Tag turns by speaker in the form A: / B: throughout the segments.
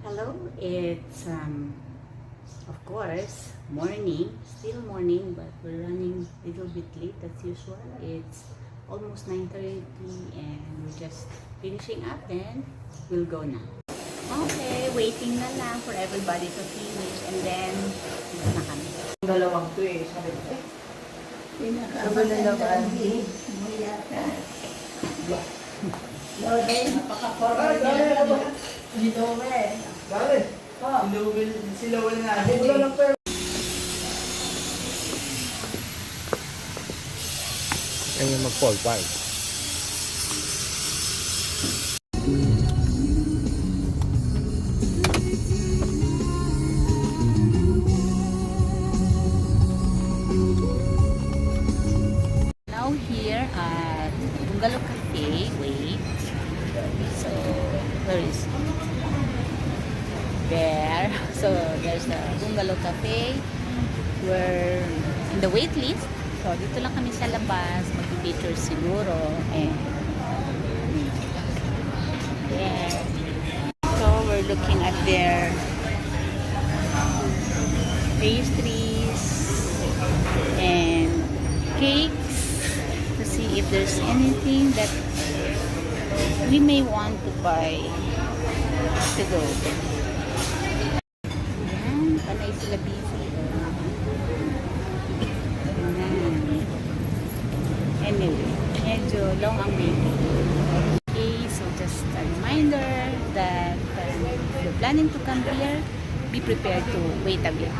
A: Hello, it's of course morning, still morning, but we're running a little bit late as usual. It's almost 9:30 and we're just finishing up, then we'll go now. Okay, waiting na lang for everybody to finish and then dito na kami.
B: Dalawang to eh. Sabi ko, pinaka-dalawang dito eh. Dali. Si Lowell na.
C: Anh em mag-fall quay.
A: Now here at Bungalow Cafe, wait. So, where is it? There. So, there's the Bungalow Cafe. We're in the wait list. So, dito lang kami sa labas. Mag-picture siguro. And, there. So, we're looking at their pastries and cakes to see if there's anything that we may want to buy to go. Ayan, panay sila busy. Ayan. Anyway, medyo long ang waiting. Okay, so just a reminder that if you're planning to come here, be prepared to wait a bit.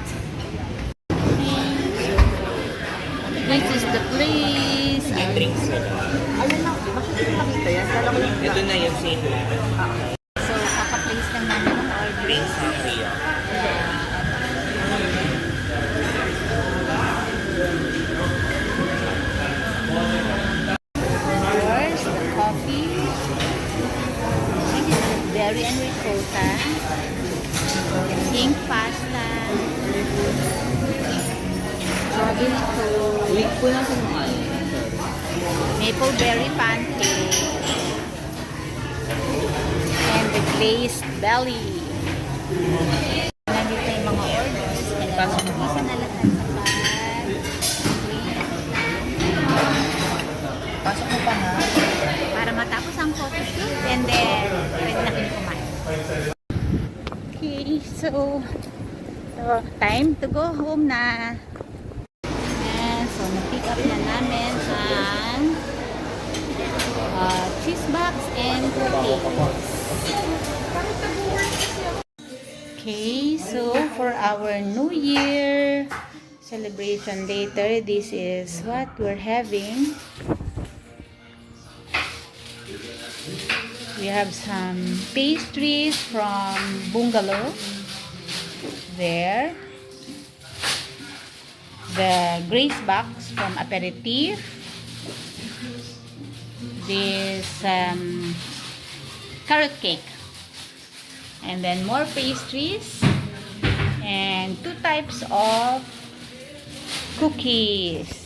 A: This is the place.
C: May drinks na lang.
B: Ayun lang, di ba siya nakita yan? Kala ko lang
C: Ito na yung same lang.
A: So, kaka-place lang namin ng order.
C: Drinks na siya.
A: Of course, the coffee. Berry and ricotta. Pink pasta.
B: sabi ko, link ko lang sa mga
A: Maple berry pancake. And the glazed belly. Nandito yung mga orders. Pasok mo isa na lahat sa bag.
B: pasok ko pa nga.
A: Para matapos ang photoshoot. And then, pwede na kami kumain. Okay, so time to go home na. Ayan, so na-pick up na namin ang cheese box and cookies. Okay, so for our New Year celebration later, this is what we're having. We have some pastries from Bungalow. There. The Grace Box from Aperitif. This carrot cake. And then more pastries. And 2 types of cookies.